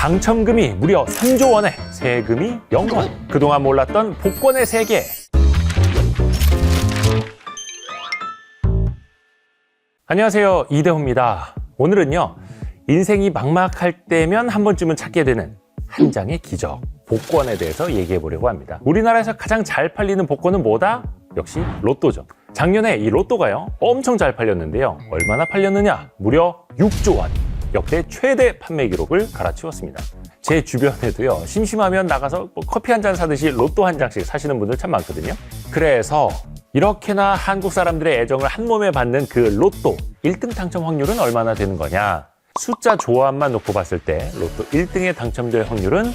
당첨금이 무려 3조 원에 세금이 0원. 그동안 몰랐던 복권의 세계. 안녕하세요, 이대호입니다. 오늘은요, 인생이 막막할 때면 한 번쯤은 찾게 되는 한 장의 기적, 복권에 대해서 얘기해 보려고 합니다. 우리나라에서 가장 잘 팔리는 복권은 뭐다? 역시 로또죠. 작년에 이 로또가요, 엄청 잘 팔렸는데요. 얼마나 팔렸느냐? 무려 6조 원. 역대 최대 판매 기록을 갈아치웠습니다. 제 주변에도요, 심심하면 나가서 커피 한 잔 사듯이 로또 한 장씩 사시는 분들 참 많거든요. 그래서 이렇게나 한국 사람들의 애정을 한 몸에 받는 그 로또 1등 당첨 확률은 얼마나 되는 거냐? 숫자 조합만 놓고 봤을 때 로또 1등에 당첨될 확률은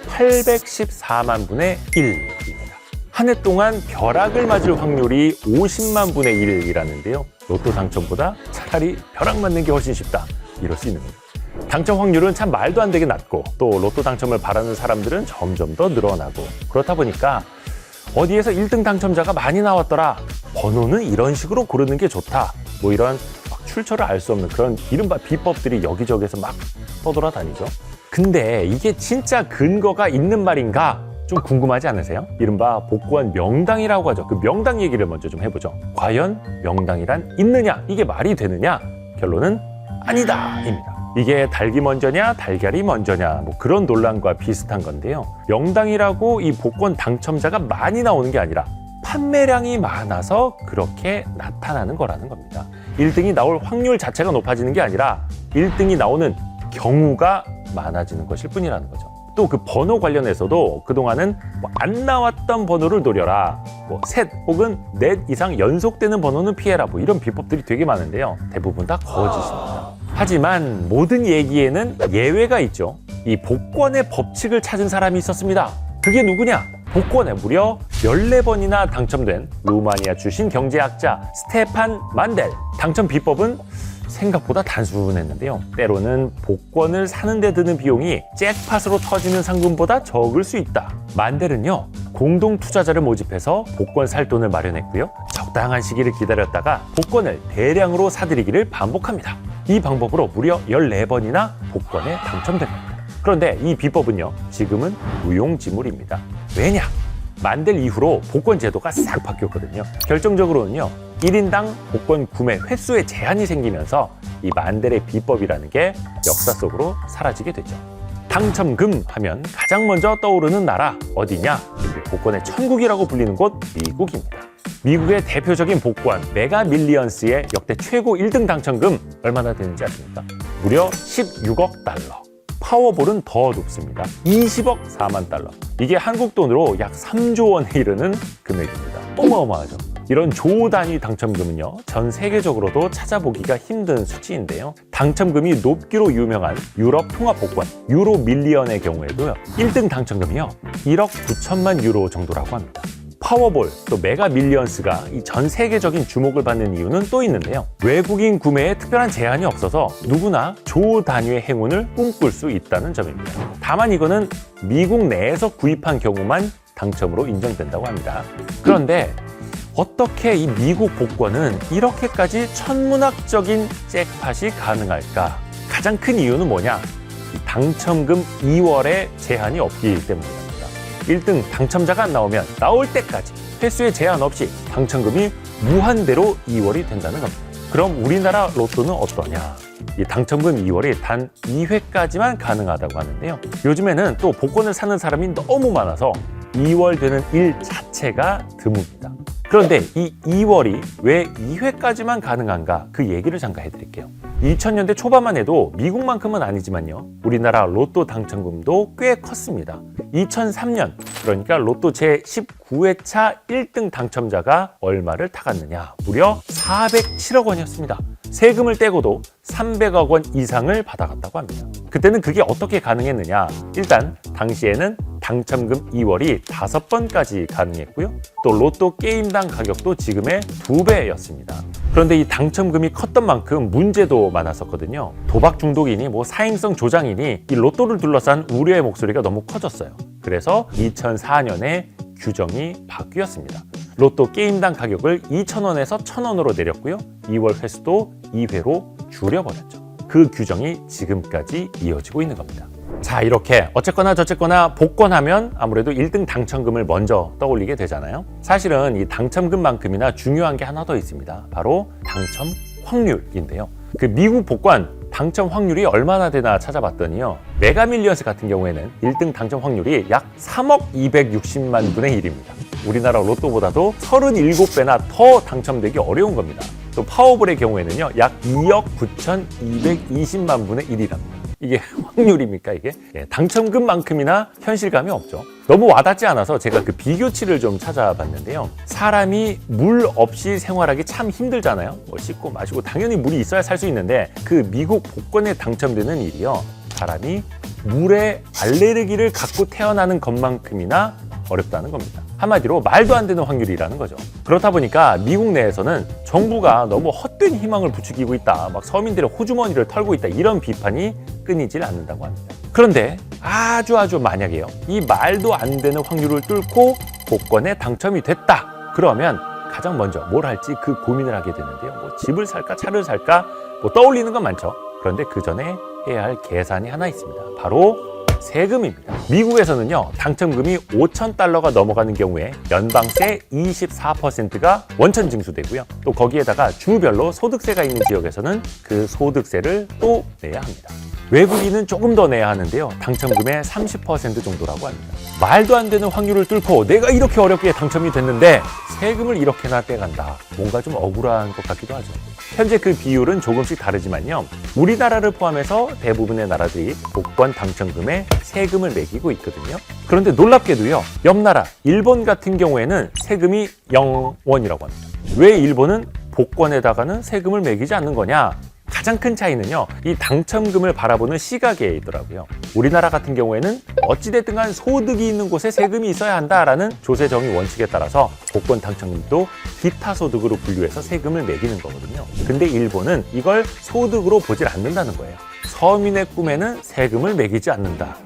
814만 분의 1입니다. 한 해 동안 벼락을 맞을 확률이 50만 분의 1이라는데요. 로또 당첨보다 차라리 벼락 맞는 게 훨씬 쉽다. 이럴 수 있는 거죠. 당첨 확률은 참 말도 안 되게 낮고, 또 로또 당첨을 바라는 사람들은 점점 더 늘어나고, 그렇다 보니까 어디에서 1등 당첨자가 많이 나왔더라, 번호는 이런 식으로 고르는 게 좋다, 뭐 이런 출처를 알 수 없는 그런 이른바 비법들이 여기저기에서 막 떠돌아다니죠. 근데 이게 진짜 근거가 있는 말인가 좀 궁금하지 않으세요? 이른바 복권 명당이라고 하죠. 그 명당 얘기를 먼저 좀 해보죠. 과연 명당이란 있느냐? 이게 말이 되느냐? 결론은 아니다 입니다. 이게 닭이 먼저냐 달걀이 먼저냐, 뭐 그런 논란과 비슷한 건데요. 명당이라고 이 복권 당첨자가 많이 나오는 게 아니라 판매량이 많아서 그렇게 나타나는 거라는 겁니다. 1등이 나올 확률 자체가 높아지는 게 아니라 1등이 나오는 경우가 많아지는 것일 뿐이라는 거죠. 또 그 번호 관련해서도 그동안은 안 나왔던 번호를 노려라, 셋 혹은 넷 이상 연속되는 번호는 피해라, 이런 비법들이 되게 많은데요. 대부분 다 거짓입니다. 하지만 모든 얘기에는 예외가 있죠. 이 복권의 법칙을 찾은 사람이 있었습니다. 그게 누구냐? 복권에 무려 14번이나 당첨된 루마니아 출신 경제학자 스테판 만델. 당첨 비법은 생각보다 단순했는데요. 때로는 복권을 사는 데 드는 비용이 잭팟으로 터지는 상금보다 적을 수 있다. 만델은요, 공동 투자자를 모집해서 복권 살 돈을 마련했고요. 적당한 시기를 기다렸다가 복권을 대량으로 사들이기를 반복합니다. 이 방법으로 무려 14번이나 복권에 당첨된 겁니다. 그런데 이 비법은요, 지금은 무용지물입니다. 왜냐? 만델 이후로 복권 제도가 싹 바뀌었거든요. 결정적으로는요, 1인당 복권 구매 횟수에 제한이 생기면서 이 만델의 비법이라는 게 역사 속으로 사라지게 되죠. 당첨금 하면 가장 먼저 떠오르는 나라 어디냐? 복권의 천국이라고 불리는 곳 미국입니다. 미국의 대표적인 복권 메가 밀리언스의 역대 최고 1등 당첨금 얼마나 되는지 아십니까? 무려 16억 달러. 파워볼은 더 높습니다. 20억 4만 달러. 이게 한국 돈으로 약 3조 원에 이르는 금액입니다. 어마어마하죠. 이런 조 단위 당첨금은요, 전 세계적으로도 찾아보기가 힘든 수치인데요. 당첨금이 높기로 유명한 유럽 통합복권 유로 밀리언의 경우에도요, 1등 당첨금이요 1억 9천만 유로 정도라고 합니다. 파워볼, 또 메가 밀리언스가 이 전 세계적인 주목을 받는 이유는 또 있는데요. 외국인 구매에 특별한 제한이 없어서 누구나 조 단위의 행운을 꿈꿀 수 있다는 점입니다. 다만 이거는 미국 내에서 구입한 경우만 당첨으로 인정된다고 합니다. 그런데 어떻게 이 미국 복권은 이렇게까지 천문학적인 잭팟이 가능할까? 가장 큰 이유는 뭐냐? 당첨금 2월에 제한이 없기 때문입니다. 1등 당첨자가 안 나오면 나올 때까지 횟수에 제한 없이 당첨금이 무한대로 2월이 된다는 겁니다. 그럼 우리나라 로또는 어떠냐? 이 당첨금 2월이 단 2회까지만 가능하다고 하는데요. 요즘에는 또 복권을 사는 사람이 너무 많아서 2월 되는 일 자체가 드뭅니다. 그런데 이 2월이 왜 2회까지만 가능한가? 그 얘기를 잠깐 해드릴게요. 2000년대 초반만 해도 미국만큼은 아니지만요, 우리나라 로또 당첨금도 꽤 컸습니다. 2003년, 그러니까 로또 제19회차 1등 당첨자가 얼마를 타갔느냐? 무려 407억 원이었습니다. 세금을 떼고도 300억 원 이상을 받아갔다고 합니다. 그때는 그게 어떻게 가능했느냐? 일단 당시에는 당첨금 2월이 5번까지 가능했고요. 또 로또 게임당 가격도 지금의 2배였습니다. 그런데 이 당첨금이 컸던 만큼 문제도 많았었거든요. 도박 중독이니 사행성 조장이니 이 로또를 둘러싼 우려의 목소리가 너무 커졌어요. 그래서 2004년에 규정이 바뀌었습니다. 로또 게임당 가격을 2,000원에서 1,000원으로 내렸고요. 2월 횟수도 2회로 줄여버렸죠. 그 규정이 지금까지 이어지고 있는 겁니다. 자, 이렇게 어쨌거나 저쨌거나 복권하면 아무래도 1등 당첨금을 먼저 떠올리게 되잖아요. 사실은 이 당첨금만큼이나 중요한 게 하나 더 있습니다. 바로 당첨 확률인데요. 그 미국 복권 당첨 확률이 얼마나 되나 찾아봤더니요. 메가밀리언스 같은 경우에는 1등 당첨 확률이 약 3억 260만 분의 1입니다. 우리나라 로또보다도 37배나 더 당첨되기 어려운 겁니다. 또 파워볼의 경우에는요. 약 2억 9,220만 분의 1이랍니다. 이게 확률입니까, 이게? 예, 당첨금만큼이나 현실감이 없죠. 너무 와닿지 않아서 제가 그 비교치를 좀 찾아봤는데요. 사람이 물 없이 생활하기 참 힘들잖아요. 뭐 씻고 마시고 당연히 물이 있어야 살 수 있는데 그 미국 복권에 당첨되는 일이요. 사람이 물에 알레르기를 갖고 태어나는 것만큼이나 어렵다는 겁니다. 한마디로 말도 안 되는 확률이라는 거죠. 그렇다 보니까 미국 내에서는 정부가 너무 헛된 희망을 부추기고 있다. 막 서민들의 호주머니를 털고 있다. 이런 비판이 끊이질 않는다고 합니다. 그런데 아주 만약에요. 이 말도 안 되는 확률을 뚫고 복권에 당첨이 됐다. 그러면 가장 먼저 뭘 할지 그 고민을 하게 되는데요. 뭐 집을 살까 차를 살까 뭐 떠올리는 건 많죠. 그런데 그 전에 해야 할 계산이 하나 있습니다. 바로 세금입니다. 미국에서는요, 당첨금이 $5,000가 넘어가는 경우에 연방세 24%가 원천 징수되고요. 또 거기에다가 주별로 소득세가 있는 지역에서는 그 소득세를 또 내야 합니다. 외국인은 조금 더 내야 하는데요. 당첨금의 30% 정도라고 합니다. 말도 안 되는 확률을 뚫고 내가 이렇게 어렵게 당첨이 됐는데 세금을 이렇게나 떼간다. 뭔가 좀 억울한 것 같기도 하죠. 현재 그 비율은 조금씩 다르지만요. 우리나라를 포함해서 대부분의 나라들이 복권 당첨금에 세금을 매기고 있거든요. 그런데 놀랍게도요. 옆 나라 일본 같은 경우에는 세금이 0원이라고 합니다. 왜 일본은 복권에다가는 세금을 매기지 않는 거냐? 가장 큰 차이는요. 이 당첨금을 바라보는 시각에 있더라고요. 우리나라 같은 경우에는 어찌됐든 간 소득이 있는 곳에 세금이 있어야 한다라는 조세정의 원칙에 따라서 복권 당첨금도 기타 소득으로 분류해서 세금을 매기는 거거든요. 근데 일본은 이걸 소득으로 보질 않는다는 거예요. 서민의 꿈에는 세금을 매기지 않는다.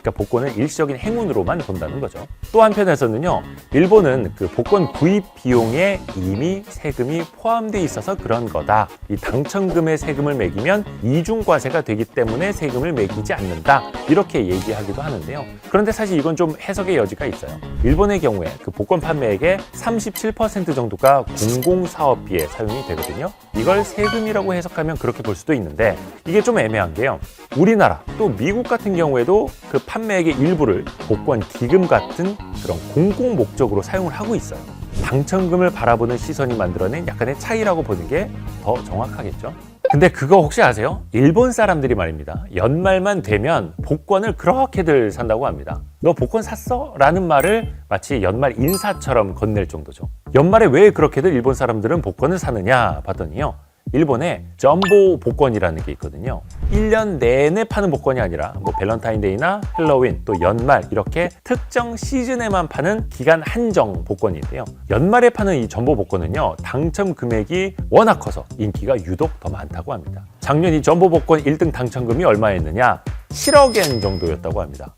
그러니까 복권은 일시적인 행운으로만 본다는 거죠. 또 한편에서는요, 일본은 그 복권 구입 비용에 이미 세금이 포함되어 있어서 그런 거다. 이 당첨금에 세금을 매기면 이중과세가 되기 때문에 세금을 매기지 않는다. 이렇게 얘기하기도 하는데요. 그런데 사실 이건 좀 해석의 여지가 있어요. 일본의 경우에 그 복권 판매액의 37% 정도가 공공사업비에 사용이 되거든요. 이걸 세금이라고 해석하면 그렇게 볼 수도 있는데 이게 좀 애매한 게요. 우리나라 또 미국 같은 경우에도 그 판매액의 일부를 복권 기금 같은 그런 공공 목적으로 사용을 하고 있어요. 당첨금을 바라보는 시선이 만들어낸 약간의 차이라고 보는 게 더 정확하겠죠. 근데 그거 혹시 아세요? 일본 사람들이 말입니다. 연말만 되면 복권을 그렇게들 산다고 합니다. 너 복권 샀어? 라는 말을 마치 연말 인사처럼 건넬 정도죠. 연말에 왜 그렇게들 일본 사람들은 복권을 사느냐 봤더니요. 일본에 점보 복권이라는 게 있거든요. 1년 내내 파는 복권이 아니라 뭐 밸런타인데이나 헬로윈 또 연말 이렇게 특정 시즌에만 파는 기간 한정 복권인데요. 연말에 파는 이 점보 복권은요. 당첨 금액이 워낙 커서 인기가 유독 더 많다고 합니다. 작년 이 점보 복권 1등 당첨금이 얼마였느냐? 7억엔 정도였다고 합니다.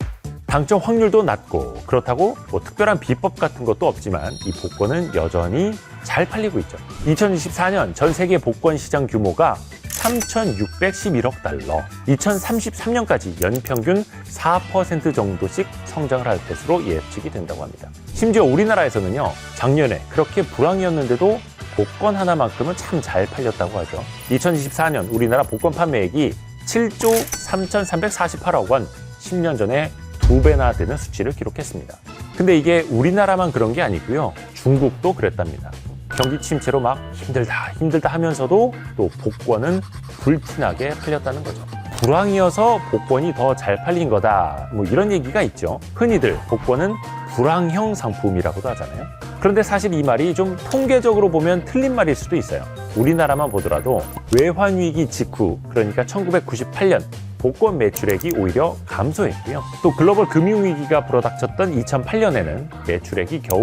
당첨 확률도 낮고 그렇다고 뭐 특별한 비법 같은 것도 없지만 이 복권은 여전히 잘 팔리고 있죠. 2024년 전 세계 복권 시장 규모가 3,611억 달러, 2033년까지 연평균 4% 정도씩 성장을 할 것으로 예측이 된다고 합니다. 심지어 우리나라에서는요, 작년에 그렇게 불황이었는데도 복권 하나만큼은 참 잘 팔렸다고 하죠. 2024년 우리나라 복권 판매액이 7조 3,348억 원, 10년 전에 2배나 되는 수치를 기록했습니다. 근데 이게 우리나라만 그런 게 아니고요. 중국도 그랬답니다. 경기 침체로 막 힘들다 하면서도 또 복권은 불티나게 팔렸다는 거죠. 불황이어서 복권이 더 잘 팔린 거다. 뭐 이런 얘기가 있죠. 흔히들 복권은 불황형 상품이라고도 하잖아요. 그런데 사실 이 말이 좀 통계적으로 보면 틀린 말일 수도 있어요. 우리나라만 보더라도 외환위기 직후, 그러니까 1998년 복권 매출액이 오히려 감소했고요. 또 글로벌 금융위기가 불어닥쳤던 2008년에는 매출액이 겨우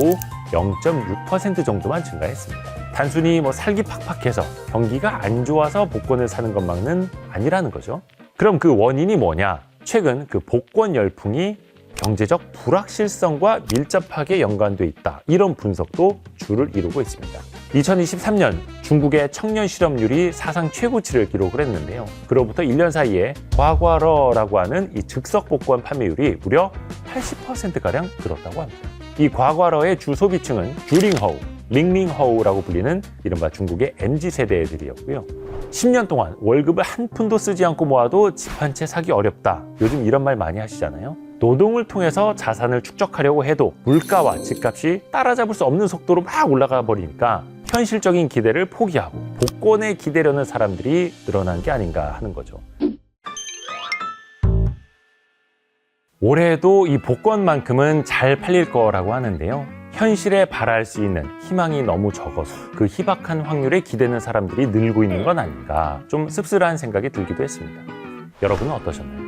0.6% 정도만 증가했습니다. 단순히 뭐 살기 팍팍해서 경기가 안 좋아서 복권을 사는 것만은 아니라는 거죠. 그럼 그 원인이 뭐냐? 최근 그 복권 열풍이 경제적 불확실성과 밀접하게 연관돼 있다. 이런 분석도 주를 이루고 있습니다. 2023년 중국의 청년 실업률이 사상 최고치를 기록을 했는데요. 그로부터 1년 사이에 과과러라고 하는 이 즉석 복권 판매율이 무려 80%가량 늘었다고 합니다. 이 과과러의 주 소비층은 주링허우, 링링허우라고 불리는 이른바 중국의 MZ세대 애들이었고요. 10년 동안 월급을 한 푼도 쓰지 않고 모아도 집 한 채 사기 어렵다. 요즘 이런 말 많이 하시잖아요. 노동을 통해서 자산을 축적하려고 해도 물가와 집값이 따라잡을 수 없는 속도로 막 올라가 버리니까 현실적인 기대를 포기하고 복권에 기대려는 사람들이 늘어난 게 아닌가 하는 거죠. 올해도 이 복권만큼은 잘 팔릴 거라고 하는데요. 현실에 바랄 수 있는 희망이 너무 적어서 그 희박한 확률에 기대는 사람들이 늘고 있는 건 아닌가, 좀 씁쓸한 생각이 들기도 했습니다. 여러분은 어떠셨나요?